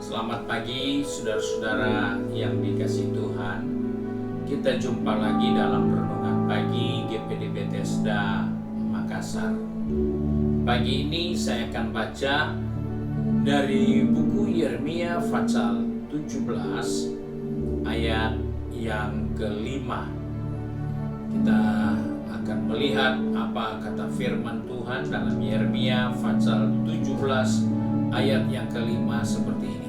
Selamat pagi saudara-saudara yang dikasihi Tuhan. Kita jumpa lagi dalam renungan pagi GPD Bethesda Makassar. Pagi ini saya akan baca dari buku Yeremia pasal 17 ayat yang kelima. Kita akan melihat apa kata firman Tuhan dalam Yeremia pasal 17 ayat yang kelima seperti ini.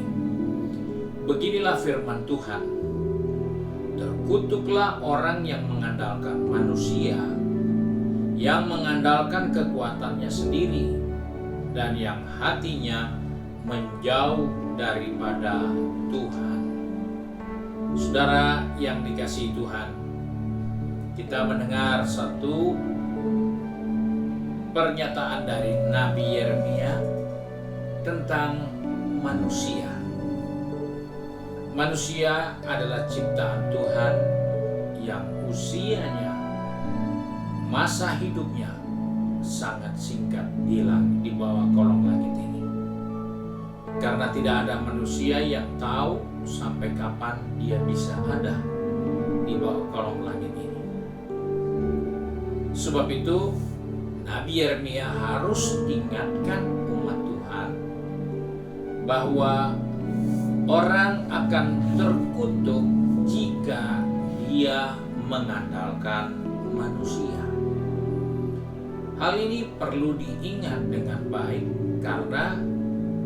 Beginilah firman Tuhan, terkutuklah orang yang mengandalkan manusia, yang mengandalkan kekuatannya sendiri, dan yang hatinya menjauh daripada Tuhan. Saudara yang dikasihi Tuhan, kita mendengar satu pernyataan dari Nabi Yeremia tentang manusia. Manusia adalah ciptaan Tuhan yang usianya, masa hidupnya sangat singkat hilang di bawah kolong langit ini. Karena tidak ada manusia yang tahu sampai kapan dia bisa ada di bawah kolong langit ini. Sebab itu Nabi Yeremia harus ingatkan umat Tuhan bahwa orang akan terkutuk jika dia mengandalkan manusia. Hal ini perlu diingat dengan baik karena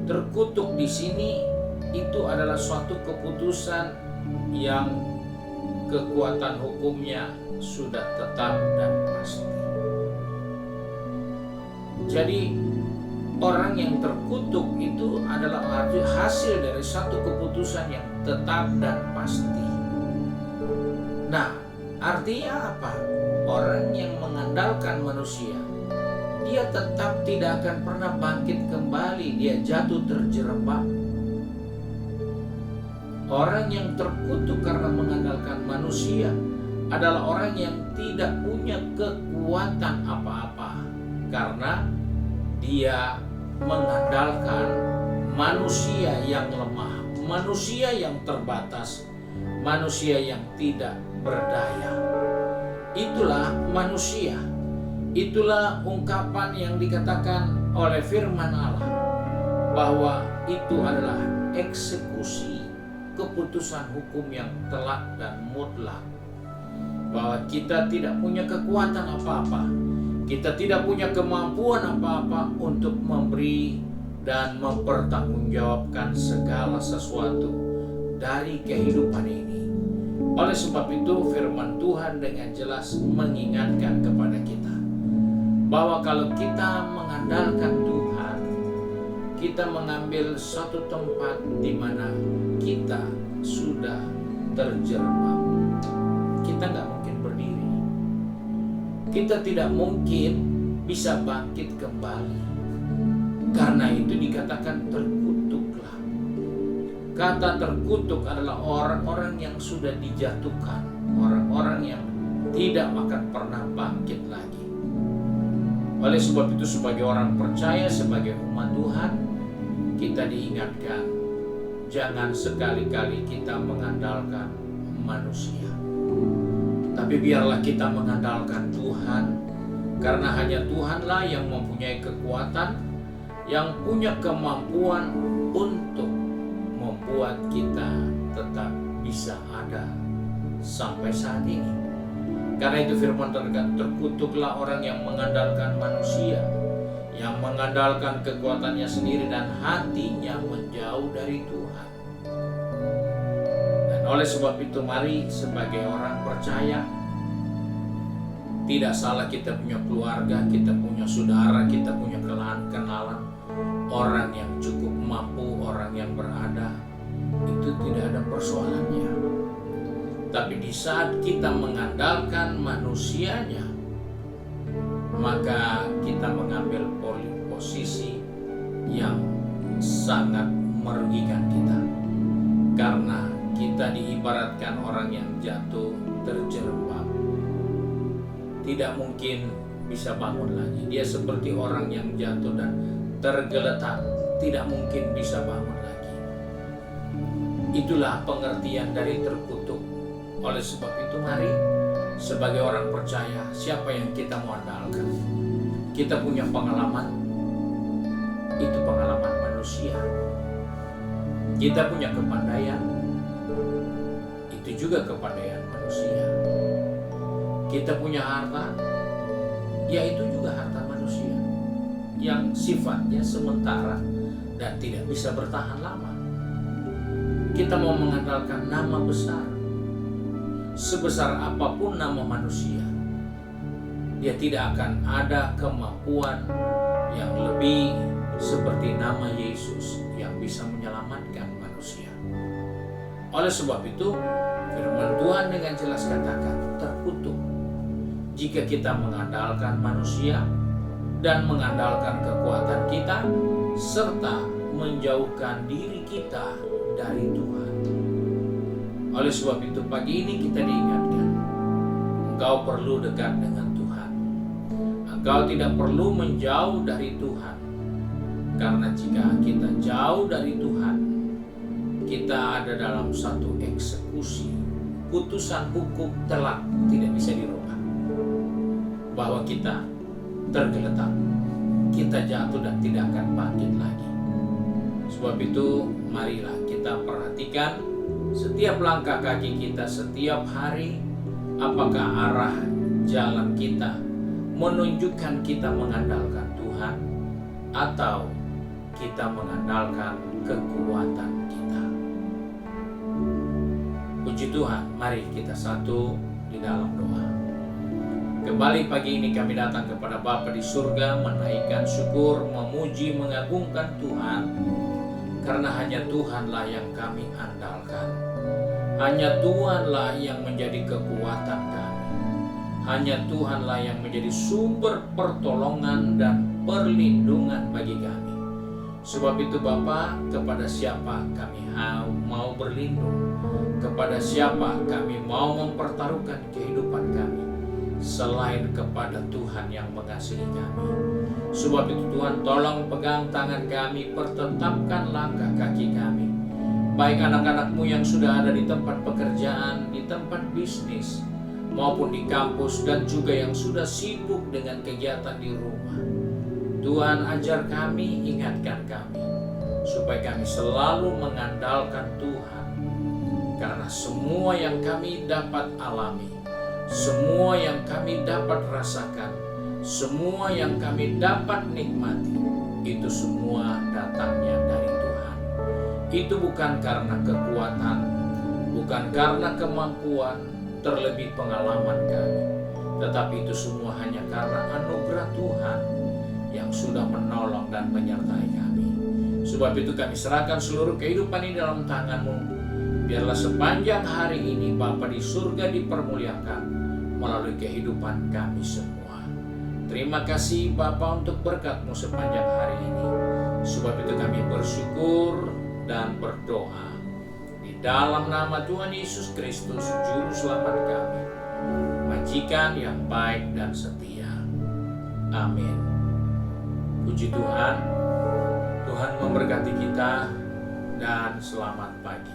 terkutuk di sini itu adalah suatu keputusan yang kekuatan hukumnya sudah tetap dan pasti. Jadi orang yang terkutuk itu adalah hasil dari satu keputusan yang tetap dan pasti. Nah, artinya apa? Orang yang mengandalkan manusia, dia tetap tidak akan pernah bangkit kembali, dia jatuh terjerembab. Orang yang terkutuk karena mengandalkan manusia adalah orang yang tidak punya kekuatan apa-apa karena dia mengandalkan manusia yang lemah, manusia yang terbatas, manusia yang tidak berdaya. Itulah manusia. Itulah ungkapan yang dikatakan oleh firman Allah bahwa itu adalah eksekusi keputusan hukum yang telak dan mutlak. Bahwa kita tidak punya kekuatan apa-apa, kita tidak punya kemampuan apa-apa untuk memberi dan mempertanggungjawabkan segala sesuatu dari kehidupan ini. Oleh sebab itu firman Tuhan dengan jelas mengingatkan kepada kita bahwa kalau kita mengandalkan Tuhan, kita mengambil satu tempat di mana kita sudah terjerembab. Kita nggak mungkin berdiri. Kita tidak mungkin bisa bangkit kembali. Karena itu dikatakan terkutuklah. Kata terkutuk adalah orang-orang yang sudah dijatuhkan, orang-orang yang tidak akan pernah bangkit lagi. Oleh sebab itu sebagai orang percaya, sebagai umat Tuhan, kita diingatkan jangan sekali-kali kita mengandalkan manusia. Tapi biarlah kita mengandalkan Tuhan, karena hanya Tuhanlah yang mempunyai kekuatan, yang punya kemampuan untuk membuat kita tetap bisa ada sampai saat ini. Karena itu firman Tuhan, terkutuklah orang yang mengandalkan manusia, yang mengandalkan kekuatannya sendiri dan hatinya menjauh dari Tuhan. Oleh sebab itu mari sebagai orang percaya, tidak salah kita punya keluarga, kita punya saudara, kita punya kenalan, orang yang cukup mampu, orang yang berada, itu tidak ada persoalannya. Tapi di saat kita mengandalkan manusianya, maka kita mengambil posisi yang sangat merugikan kita. Karena kita diibaratkan orang yang jatuh terjerembab, tidak mungkin bisa bangun lagi. Dia seperti orang yang jatuh dan tergeletak, tidak mungkin bisa bangun lagi. Itulah pengertian dari terkutuk. Oleh sebab itu mari sebagai orang percaya, siapa yang kita mau andalkan? Kita punya pengalaman, itu pengalaman manusia. Kita punya kepandaian, itu juga kepandaian manusia. Kita punya harta, ya itu juga harta manusia yang sifatnya sementara dan tidak bisa bertahan lama. Kita mau mengandalkan nama besar, sebesar apapun nama manusia, dia tidak akan ada kemampuan yang lebih seperti nama Yesus yang bisa menyelamatkan manusia. Oleh sebab itu, firman Tuhan dengan jelas katakan, terkutuk jika kita mengandalkan manusia dan mengandalkan kekuatan kita, serta menjauhkan diri kita dari Tuhan. Oleh sebab itu pagi ini kita diingatkan, engkau perlu dekat dengan Tuhan. Engkau tidak perlu menjauh dari Tuhan. Karena jika kita jauh dari Tuhan, kita ada dalam satu eksekusi. Putusan hukum telak tidak bisa dirubah. Bahwa kita tergeletak, kita jatuh dan tidak akan bangkit lagi. Sebab itu marilah kita perhatikan setiap langkah kaki kita setiap hari, apakah arah jalan kita menunjukkan kita mengandalkan Tuhan atau kita mengandalkan kekuatan kita. Puji Tuhan, mari kita satu di dalam doa. Kembali pagi ini kami datang kepada Bapa di surga, menaikkan syukur, memuji, mengagungkan Tuhan, karena hanya Tuhanlah yang kami andalkan. Hanya Tuhanlah yang menjadi kekuatan kami. Hanya Tuhanlah yang menjadi sumber pertolongan dan perlindungan bagi kami. Sebab itu Bapa, kepada siapa kami mau berlindung? Kepada siapa kami mau mempertaruhkan kehidupan kami selain kepada Tuhan yang mengasihi kami? Sebab itu Tuhan, tolong pegang tangan kami, pertetapkan langkah kaki kami. Baik anak-anak-Mu yang sudah ada di tempat pekerjaan, di tempat bisnis, maupun di kampus, dan juga yang sudah sibuk dengan kegiatan di rumah. Tuhan, ajar kami, ingatkan kami, supaya kami selalu mengandalkan Tuhan. Karena semua yang kami dapat alami, semua yang kami dapat rasakan, semua yang kami dapat nikmati, itu semua datangnya dari Tuhan. Itu bukan karena kekuatan, bukan karena kemampuan, terlebih pengalaman kami, tetapi itu semua hanya karena anugerah Tuhan yang sudah menolong dan menyertai kami. Sebab itu kami serahkan seluruh kehidupan ini dalam tangan-Mu. Biarlah sepanjang hari ini Bapa di surga dipermuliakan melalui kehidupan kami semua. Terima kasih Bapa untuk berkat-Mu sepanjang hari ini. Sebab itu kami bersyukur dan berdoa di dalam nama Tuhan Yesus Kristus, Juru Selamat kami, Majikan yang baik dan setia. Amin. Puji Tuhan, Tuhan memberkati kita dan selamat pagi.